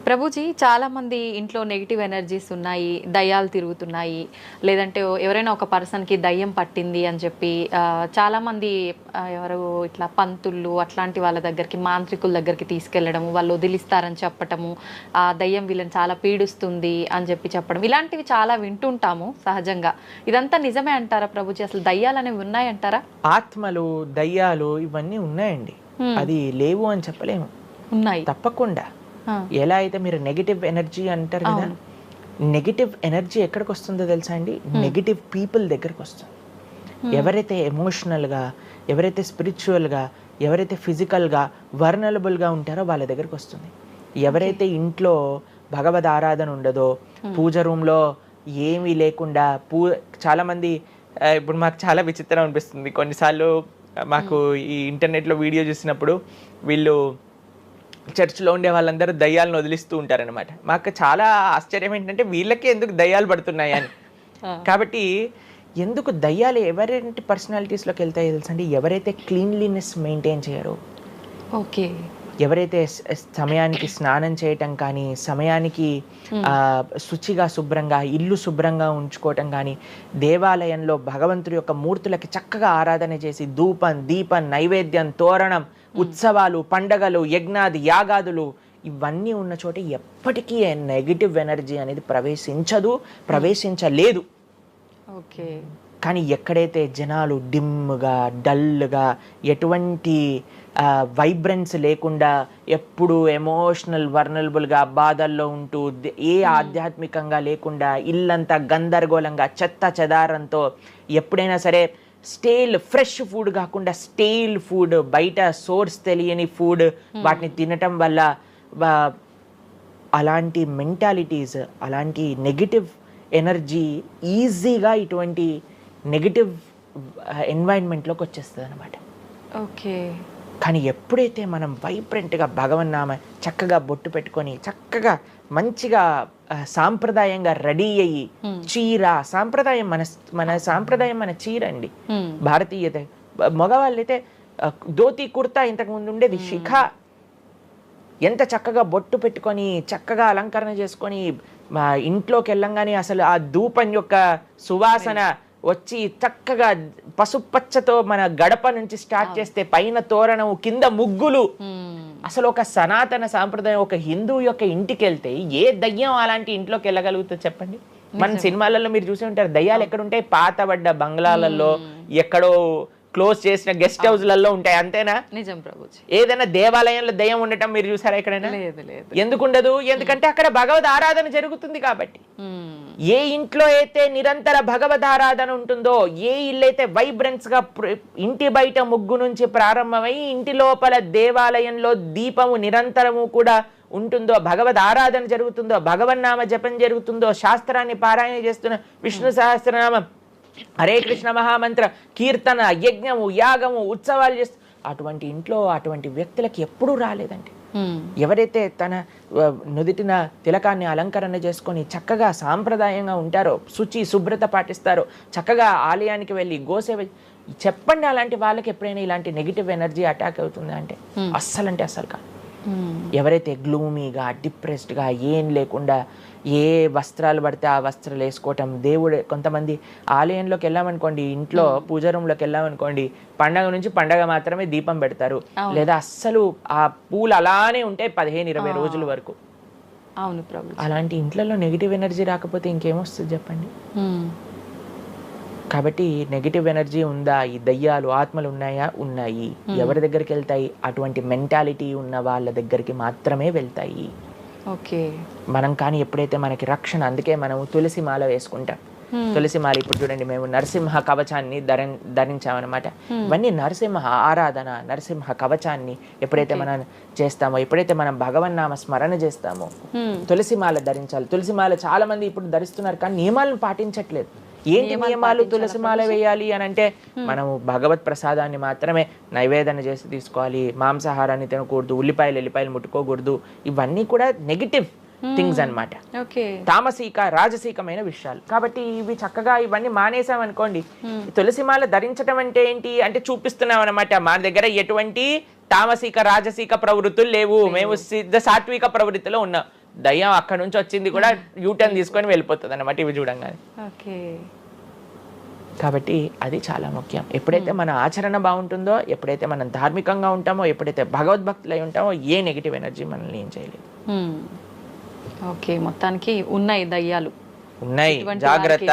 ప్రభుజీ చాలామంది ఇంట్లో negative energies ఉన్నాయి, దయ్యాలు తిరుగుతున్నాయి, లేదంటే ఎవరైనా ఒక పర్సన్‌కి దయ్యం పట్టింది అని చెప్పి చాలామంది ఎవరు ఇట్లా పంతులు అట్లాంటి వాళ్ళ దగ్గరికి, మాంత్రికుల దగ్గరికి తీసుకెళ్లడము, వాళ్ళు వదిలిస్తారని చెప్పటము, ఆ దయ్యం వీళ్ళని చాలా పీడిస్తుంది అని చెప్పడం, ఇలాంటివి చాలా వింటుంటాము సహజంగా. ఇదంతా నిజమే అంటారా ప్రభుజీ? అసలు దయ్యాలనేవి ఉన్నాయంటారా? ఆత్మలు, దయ్యాలు ఇవన్నీ ఉన్నాయండి. అది లేవు అని చెప్పలేము. ఉన్నాయి. తప్పకుండా. ఎలా అయితే మీరు నెగిటివ్ ఎనర్జీ అంటారు కదా, నెగిటివ్ ఎనర్జీ ఎక్కడికి వస్తుందో తెలుసా అండి? నెగిటివ్ పీపుల్ దగ్గరికి వస్తుంది. ఎవరైతే ఎమోషనల్గా, ఎవరైతే స్పిరిచువల్గా, ఎవరైతే ఫిజికల్గా వర్నలబుల్గా ఉంటారో వాళ్ళ దగ్గరికి వస్తుంది. ఎవరైతే ఇంట్లో భగవద్ ఆరాధన ఉండదో, పూజ రూమ్లో ఏమీ లేకుండా చాలామంది ఇప్పుడు మాకు చాలా విచిత్రం అనిపిస్తుంది కొన్నిసార్లు. మాకు ఈ ఇంటర్నెట్లో వీడియో చూసినప్పుడు వీళ్ళు చర్చ్లో ఉండే వాళ్ళందరూ దయ్యాలను వదిలిస్తూ ఉంటారనమాట. మాకు చాలా ఆశ్చర్యం ఏంటంటే వీళ్ళకే ఎందుకు దయ్యాలు పడుతున్నాయి అని. కాబట్టి ఎందుకు దయ్యాలు ఎవరింటి పర్సనాలిటీస్లోకి వెళ్తాయో తెలుసా అండి? ఎవరైతే క్లీన్లీనెస్ మెయింటైన్ చేయరో, ఓకే, ఎవరైతే సమయానికి స్నానం చేయటం కానీ, సమయానికి శుచిగా శుభ్రంగా ఇల్లు శుభ్రంగా ఉంచుకోవటం కానీ, దేవాలయంలో భగవంతుడి యొక్క మూర్తులకి చక్కగా ఆరాధన చేసి ధూపం, దీపం, నైవేద్యం, తోరణం, ఉత్సవాలు, పండగలు, యజ్ఞాది యాగాదులు ఇవన్నీ ఉన్న చోట ఎప్పటికీ నెగిటివ్ ఎనర్జీ అనేది ప్రవేశించలేదు. ఓకే. కానీ ఎక్కడైతే జనాలు డిమ్గా, డల్గా, ఎటువంటి వైబ్రెన్స్ లేకుండా, ఎప్పుడు ఎమోషనల్ వర్నలబుల్గా బాధల్లో ఉంటూ, ఏ ఆధ్యాత్మికంగా లేకుండా, ఇల్లంతా గందరగోళంగా చెత్త చెదారంతో, ఎప్పుడైనా సరే ఫ్రెష్ ఫుడ్ కాకుండా స్టేల్ ఫుడ్, బయట సోర్స్ తెలియని ఫుడ్ వాటిని తినటం వల్ల అలాంటి మెంటాలిటీస్, అలాంటి నెగిటివ్ ఎనర్జీ ఈజీగా ఇటువంటి నెగిటివ్ ఎన్వైరన్మెంట్లోకి వచ్చేస్తుంది అనమాట. ఓకే. కానీ ఎప్పుడైతే మనం వైబ్రెంట్గా భగవన్నామ చక్కగా బొట్టు పెట్టుకొని, చక్కగా మంచిగా సాంప్రదాయంగా రెడీ అయ్యి, చీర సాంప్రదాయం, మన సాంప్రదాయం మన చీర అండి. భారతీయత మగవాళ్ళైతే ధోతి కుర్తా, ఇంతకుముందు ఉండేది శిఖ. ఎంత చక్కగా బొట్టు పెట్టుకొని, చక్కగా అలంకరణ చేసుకొని ఇంట్లోకి వెళ్ళంగానే అసలు ఆ ధూపం యొక్క సువాసన వచ్చి చక్కగా పసుపచ్చతో మన గడప నుంచి స్టార్ట్ చేస్తే పైన తోరణం, కింద ముగ్గులు. అసలు ఒక సనాతన సాంప్రదాయం, ఒక హిందూ యొక్క ఇంటికి వెళ్తే ఏ దయ్యం అలాంటి ఇంట్లోకి వెళ్ళగలుగుతుంది చెప్పండి? మన సినిమాలలో మీరు చూసి ఉంటారు, దయ్యాలు ఎక్కడుంటాయి? పాతబడ్డ బంగ్లాలలో, ఎక్కడో క్లోజ్ చేసిన గెస్ట్ హౌస్లలో ఉంటాయి. అంతేనా? నిజం ప్రభుజీ. ఏదైనా దేవాలయంలో దయ్యం ఉండటం మీరు చూసారా ఎక్కడైనా? ఎందుకు ఉండదు? ఎందుకంటే అక్కడ భగవద్ ఆరాధన జరుగుతుంది కాబట్టి. ఏ ఇంట్లో అయితే నిరంతర భగవద్ ఆరాధన ఉంటుందో, ఏ ఇల్లు అయితే వైబ్రెన్స్ గా ఇంటి బయట ముగ్గు నుంచి ప్రారంభమై ఇంటి లోపల దేవాలయంలో దీపము నిరంతరము కూడా ఉంటుందో, భగవద్ ఆరాధన జరుగుతుందో, భగవన్నామ జపం జరుగుతుందో, శాస్త్రాన్ని పారాయణ చేస్తున్న విష్ణు సహస్రనామం, హరే కృష్ణ మహామంత్ర కీర్తన, యజ్ఞము, యాగము, ఉత్సవాలు చేస్తూ, అటువంటి ఇంట్లో అటువంటి వ్యక్తులకి ఎప్పుడూ రాలేదండి. ఎవరైతే తన నుదిటిన తిలకాన్ని అలంకరణ చేసుకొని చక్కగా సాంప్రదాయంగా ఉంటారో, శుచి శుభ్రత పాటిస్తారో, చక్కగా ఆలయానికి వెళ్ళి గోసేవ, చెప్పండి అలాంటి వాళ్ళకి ఎప్పుడైనా ఇలాంటి నెగిటివ్ ఎనర్జీ అటాక్ అవుతుంది అంటే? అస్సలు కాదు. ఎవరైతే గ్లూమీగా, డిప్రెస్డ్గా, ఏం లేకుండా ఏ వస్త్రాలు పడితే ఆ వస్త్రాలు వేసుకోవటం, దేవుడు కొంతమంది ఆలయంలోకి వెళ్ళామనుకోండి, ఇంట్లో పూజ రూమ్లోకి వెళ్ళామనుకోండి, పండగ నుంచి పండగ మాత్రమే దీపం పెడతారు, లేదా అస్సలు ఆ పూలు అలానే ఉంటాయి 15-20 రోజుల వరకు. అవును ప్రభు. అలాంటి ఇంట్లలో నెగిటివ్ ఎనర్జీ రాకపోతే ఇంకేమొస్తుంది చెప్పండి? కాబట్టి నెగిటివ్ ఎనర్జీ ఉందా? ఈ దయ్యాలు, ఆత్మలు ఉన్నాయా? ఉన్నాయి. ఎవరి దగ్గరికి వెళ్తాయి? అటువంటి మెంటాలిటీ ఉన్న వాళ్ళ దగ్గరికి మాత్రమే వెళ్తాయి. ఓకే. మనం కానీ ఎప్పుడైతే మనకి రక్షణ, అందుకే మనం తులసి మాల వేసుకుంటాం. తులసి మాల ఇప్పుడు చూడండి, మేము నరసింహ కవచాన్ని ధరించామన్నమాట. ఇవన్నీ నరసింహ ఆరాధన, నరసింహ కవచాన్ని ఎప్పుడైతే మనం చేస్తామో, ఎప్పుడైతే మనం భగవన్నామ స్మరణ చేస్తామో, తులసి మాల ధరించాలి. తులసి మాల చాలా మంది ఇప్పుడు ధరిస్తున్నారు, కానీ నియమాలను పాటించట్లేదు. ఏంటి నియమాలు? తులసి మాల వేయాలి అని అంటే మనము భగవత్ ప్రసాదాన్ని మాత్రమే నైవేదన చేసి తీసుకోవాలి, మాంసాహారాన్ని తినకూడదు, ఎల్లిపాయలు ముట్టుకోకూడదు. ఇవన్నీ కూడా నెగిటివ్ థింగ్స్ అన్నమాట. తామసిక, రాజసీకమైన విషయాలు. కాబట్టి ఇవి చక్కగా ఇవన్నీ మానేసామనుకోండి. తులసిమాల ధరించడం అంటే ఏంటి అంటే చూపిస్తున్నాం అనమాట, మన దగ్గర ఎటువంటి తామసిక రాజసిక ప్రవృత్తులు లేవు, మేము సిద్ధ సాత్విక ప్రవృత్తిలో ఉన్నాం. దయ్యం అక్కడ నుంచి వచ్చింది కూడా యూటర్న్ తీసుకొని వెళ్ళిపోతుంది అన్నమాట ఇవి చూడంగానే. ఓకే. కాబట్టి అది చాలా ముఖ్యం. ఎప్పుడైతే మన ఆచరణ బాగుంటుందో, ఎప్పుడైతే మనం ధార్మికంగా ఉంటామో, ఎప్పుడైతే భగవద్భక్తులై ఉంటామో, ఏ నెగిటివ్ ఎనర్జీ మనల్ని ఏం చేయలేదు. ఓకే, మొత్తానికి ఉన్నాయి దయ్యాలు, ఉన్నాయి, జాగ్రత్త.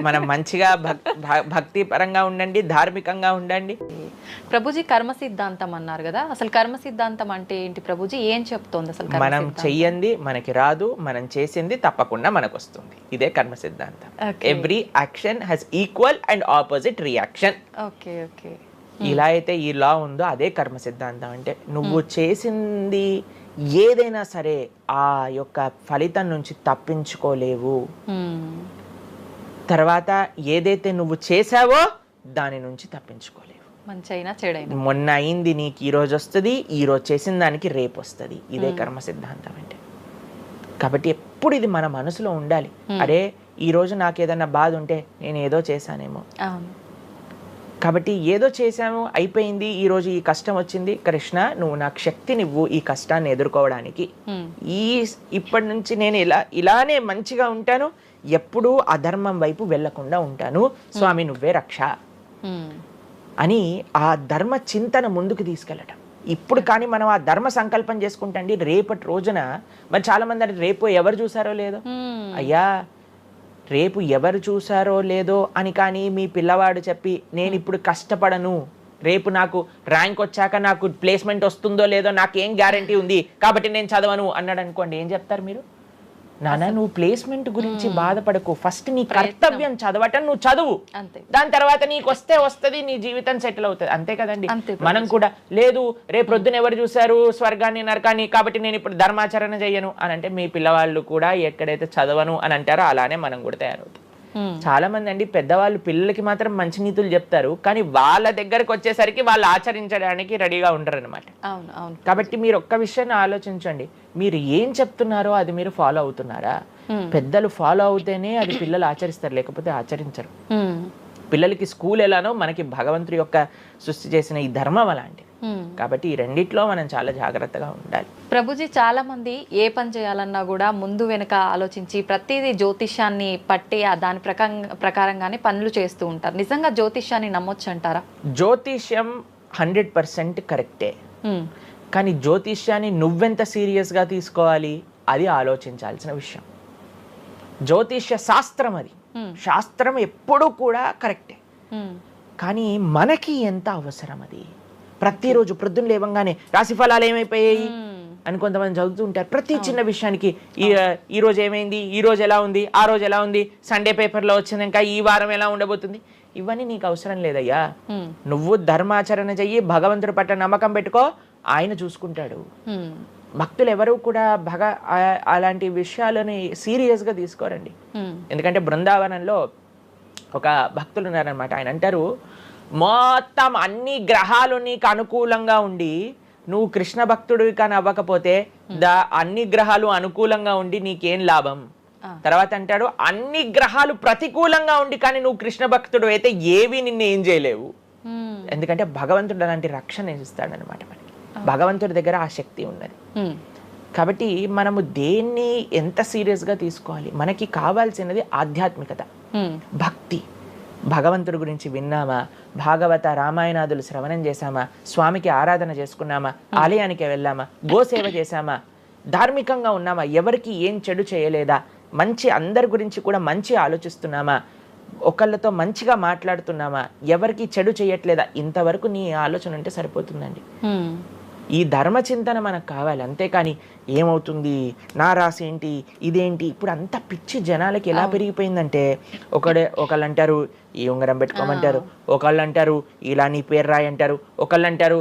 మనం మంచిగా భక్తి పరంగా ఉండండి, ధార్మికంగా ఉండండి. ప్రభుజీ కర్మ సిద్ధాంతం అన్నారు కదా, అసలు కర్మ సిద్ధాంతం అంటే ఏంటి ప్రభుజీ, ఏం చెప్తోంది అసలు? మనం చెయ్యంది మనకి రాదు, మనం చేసింది తప్పకుండా మనకు వస్తుంది. ఇదే కర్మ సిద్ధాంతం. Every action has equal and opposite reaction. Okay okay. ఇలా అయితే ఈ లా ఉందో అదే కర్మ సిద్ధాంతం. అంటే నువ్వు చేసింది ఏదైనా సరే ఆ యొక్క ఫలితం నుంచి తప్పించుకోలేవు. తర్వాత ఏదైతే నువ్వు చేసావో దాని నుంచి తప్పించుకోలేవు. మంచైనా చెడైనా, మొన్న అయింది నీకు ఈ రోజు వస్తుంది, ఈ రోజు చేసిన దానికి రేపు వస్తుంది. ఇదే కర్మ సిద్ధాంతం అంటే. కాబట్టి ఎప్పుడు ఇది మన మనసులో ఉండాలి. అరే ఈ రోజు నాకు ఏదైనా బాధ ఉంటే నేను ఏదో చేశానేమో, కాబట్టి ఏదో చేశాము అయిపోయింది, ఈ రోజు ఈ కష్టం వచ్చింది, కృష్ణ నువ్వు నాకు శక్తినివ్వు ఈ కష్టాన్ని ఎదుర్కోవడానికి. ఇప్పటి నుంచి నేను ఇలానే మంచిగా ఉంటాను, ఎప్పుడూ అధర్మం వైపు వెళ్లకుండా ఉంటాను, స్వామి నువ్వే రక్ష అని ఆ ధర్మ చింతన ముందుకు తీసుకెళ్ళటం. ఇప్పుడు కానీ మనం ఆ ధర్మ సంకల్పం చేసుకుంటండి, రేపటి రోజున మరి చాలా మంది అంటే రేపు ఎవరు చూసారో లేదో, అయ్యా రేపు ఎవరు చూసారో లేదో అని కానీ మీ పిల్లవాడు చెప్పి నేను ఇప్పుడు కష్టపడను, రేపు నాకు ర్యాంక్ వచ్చాక నాకు ప్లేస్మెంట్ వస్తుందో లేదో నాకేం గ్యారంటీ ఉంది కాబట్టి నేను చదవను అన్నాడు అనుకోండి, ఏం చెప్తారు మీరు? నాన్న నువ్వు ప్లేస్మెంట్ గురించి బాధపడకు, ఫస్ట్ నీ కర్తవ్యం చదవటం నువ్వు చదువు, దాని తర్వాత నీకు వస్తే వస్తుంది, నీ జీవితం సెటిల్ అవుతుంది. అంతే కదండి. మనం కూడా లేదు రేపు ప్రొద్దున ఎవరు చూసారు స్వర్గాన్ని నరకాన్ని కాబట్టి నేను ఇప్పుడు ధర్మాచరణ చెయ్యను అని అంటే మీ పిల్లవాళ్ళు కూడా ఎక్కడైతే చదవను అని అంటారో అలానే మనం కూడా తయారవుతాం. చాలా మంది అండి పెద్దవాళ్ళు పిల్లలకి మాత్రం మంచి నీతులు చెప్తారు, కానీ వాళ్ళ దగ్గరకు వచ్చేసరికి వాళ్ళు ఆచరించడానికి రెడీగా ఉంటారు అనమాట. కాబట్టి మీరు ఒక్క విషయాన్ని ఆలోచించండి, మీరు ఏం చెప్తున్నారో అది మీరు ఫాలో అవుతున్నారా? పెద్దలు ఫాలో అవుతేనే అది పిల్లలు ఆచరిస్తారు, లేకపోతే ఆచరించరు. పిల్లలకి స్కూల్ ఎలానో మనకి భగవంతుడి యొక్క సృష్టి చేసిన ఈ ధర్మం అలాంటిది. కాబట్టి ఈ రెండిట్లో మనం చాలా జాగ్రత్తగా ఉండాలి. ప్రభుజీ చాలా మంది ఏ పని చేయాలన్నా కూడా ముందు వెనుక ఆలోచించి ప్రతిదీ జ్యోతిష్యాన్ని పట్టి దాని ప్రకారంగానే పనులు చేస్తూ ఉంటారు. నిజంగా జ్యోతిష్యాన్ని నమ్మొచ్చు అంటారా? జ్యోతిష్యం 100% కరెక్టే, కానీ జ్యోతిష్యాన్ని నువ్వెంత సీరియస్గా తీసుకోవాలి అది ఆలోచించాల్సిన విషయం. జ్యోతిష్య శాస్త్రం అది, శాస్త్రం ఎప్పుడూ కూడా కరెక్టే, కానీ మనకి ఎంత అవసరం అది. ప్రతిరోజు ప్రొద్దున లేవంగానే రాశి ఫలాలు ఏమైపోయాయి అని కొంతమంది చదువుతూ ఉంటారు. ప్రతి చిన్న విషయానికి ఈ రోజు ఏమైంది, ఈ రోజు ఎలా ఉంది, ఆ రోజు ఎలా ఉంది, సండే పేపర్లో వచ్చింది, ఇంకా ఈ వారం ఎలా ఉండబోతుంది, ఇవన్నీ నీకు అవసరం లేదయ్యా. నువ్వు ధర్మాచరణ చెయ్యి, భగవంతుడి పట్ల నమ్మకం పెట్టుకో, ఆయన చూసుకుంటాడు. భక్తులు ఎవరు కూడా అలాంటి విషయాలని సీరియస్గా తీసుకోరండి. ఎందుకంటే బృందావనంలో ఒక భక్తులు ఉన్నారనమాట, ఆయన అంటారు మొత్తం అన్ని గ్రహాలు నీకు అనుకూలంగా ఉండి నువ్వు కృష్ణ భక్తుడివి కానీ అవ్వకపోతే అన్ని గ్రహాలు అనుకూలంగా ఉండి నీకేం లాభం. తర్వాత అంటాడు అన్ని గ్రహాలు ప్రతికూలంగా ఉండి కానీ నువ్వు కృష్ణ భక్తుడు అయితే ఏవి నిన్ను ఏం చేయలేవు. ఎందుకంటే భగవంతుడు అలాంటి రక్షణ ఇస్తాడనమాట మనకి. భగవంతుడి దగ్గర ఆ శక్తి ఉన్నది. కాబట్టి మనము దేన్ని ఎంత సీరియస్గా తీసుకోవాలి, మనకి కావాల్సినది ఆధ్యాత్మికత, భక్తి. భగవంతుడి గురించి విన్నామా, భాగవత రామాయణాదులు శ్రవణం చేశామా, స్వామికి ఆరాధన చేసుకున్నామా, ఆలయానికి వెళ్ళామా, గోసేవ చేశామా, ధార్మికంగా ఉన్నామా, ఎవరికి ఏం చెడు చేయలేదా, మంచి అందరి గురించి కూడా మంచి ఆలోచిస్తున్నామా, ఒకళ్ళతో మంచిగా మాట్లాడుతున్నామా, ఎవరికి చెడు చేయట్లేదా, ఇంతవరకు నీ ఆలోచన ఉంటే సరిపోతుందండి. ఈ ధర్మ చింతన మనకు కావాలి. అంతేకాని ఏమవుతుంది, నా రాసి ఏంటి, ఇదేంటి, ఇప్పుడు అంత పిచ్చి జనాలకి ఎలా పెరిగిపోయిందంటే ఒకళ్ళు అంటారు ఈ ఉంగరం పెట్టుకోమంటారు, ఒకళ్ళు అంటారు ఇలా నీ పేరు రాయి అంటారు, ఒకళ్ళు అంటారు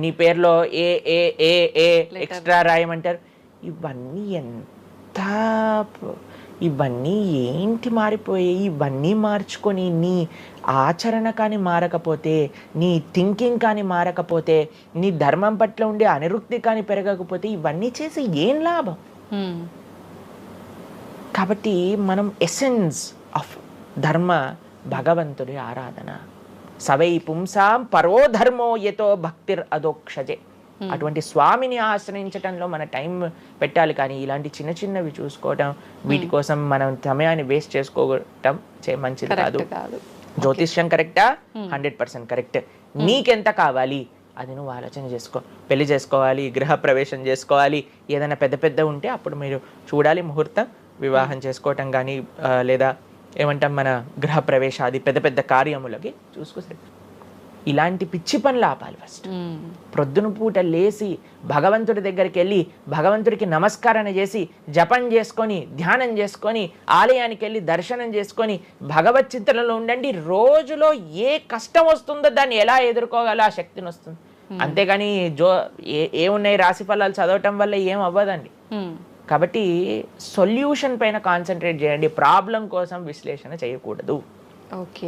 నీ పేరులో ఏ ఏ ఏ ఏ ఎక్స్ట్రా రాయమంటారు. ఇవన్నీ ఏంటి మారిపోయాయి. ఇవన్నీ మార్చుకొని నీ ఆచరణ కానీ మారకపోతే, నీ థింకింగ్ కానీ మారకపోతే, నీ ధర్మం పట్ల ఉండే అనిరుక్తి కానీ పెరగకపోతే ఇవన్నీ చేసి ఏం లాభం. కాబట్టి మనం ఎసెన్స్ ఆఫ్ ధర్మ భగవంతుడి ఆరాధన. సవై పుంసాం పరో ధర్మో యతో భక్తిర్ అదోక్షజే. అటువంటి స్వామిని ఆశ్రయించటంలో మన టైం పెట్టాలి, కానీ ఇలాంటి చిన్న చిన్నవి చూసుకోవటం, వీటి కోసం మనం సమయాన్ని వేస్ట్ చేసుకోవటం మంచిది కాదు. జ్యోతిష్యం కరెక్టా? 100% కరెక్ట్. నీకెంత కావాలి అది నువ్వు ఆలోచన చేసుకో. పెళ్లి చేసుకోవాలి, గృహ ప్రవేశం చేసుకోవాలి, ఏదైనా పెద్ద పెద్ద ఉంటే అప్పుడు మీరు చూడాలి ముహూర్తం, వివాహం చేసుకోవటం కానీ లేదా ఏమంటాం మన గృహ ప్రవేశాది పెద్ద పెద్ద కార్యములకి చూసుకో. ఇలాంటి పిచ్చి పనులు ఆపాలి ఫస్ట్. ప్రొద్దున పూట లేచి భగవంతుడి దగ్గరికి వెళ్ళి భగవంతుడికి నమస్కారం చేసి జపం చేసుకొని ధ్యానం చేసుకొని ఆలయానికి వెళ్ళి దర్శనం చేసుకొని భగవత్ చింతనలో ఉండండి. రోజులో ఏ కష్టం వస్తుందో దాన్ని ఎలా ఎదుర్కోగల ఆ శక్తిని వస్తుంది. అంతేగాని ఏమున్నాయి రాశి ఫలాలు చదవటం వల్ల ఏం అవ్వదండి. కాబట్టి సొల్యూషన్ పైన కాన్సన్ట్రేట్ చేయండి, ప్రాబ్లం కోసం విశ్లేషణ చేయకూడదు. ఓకే.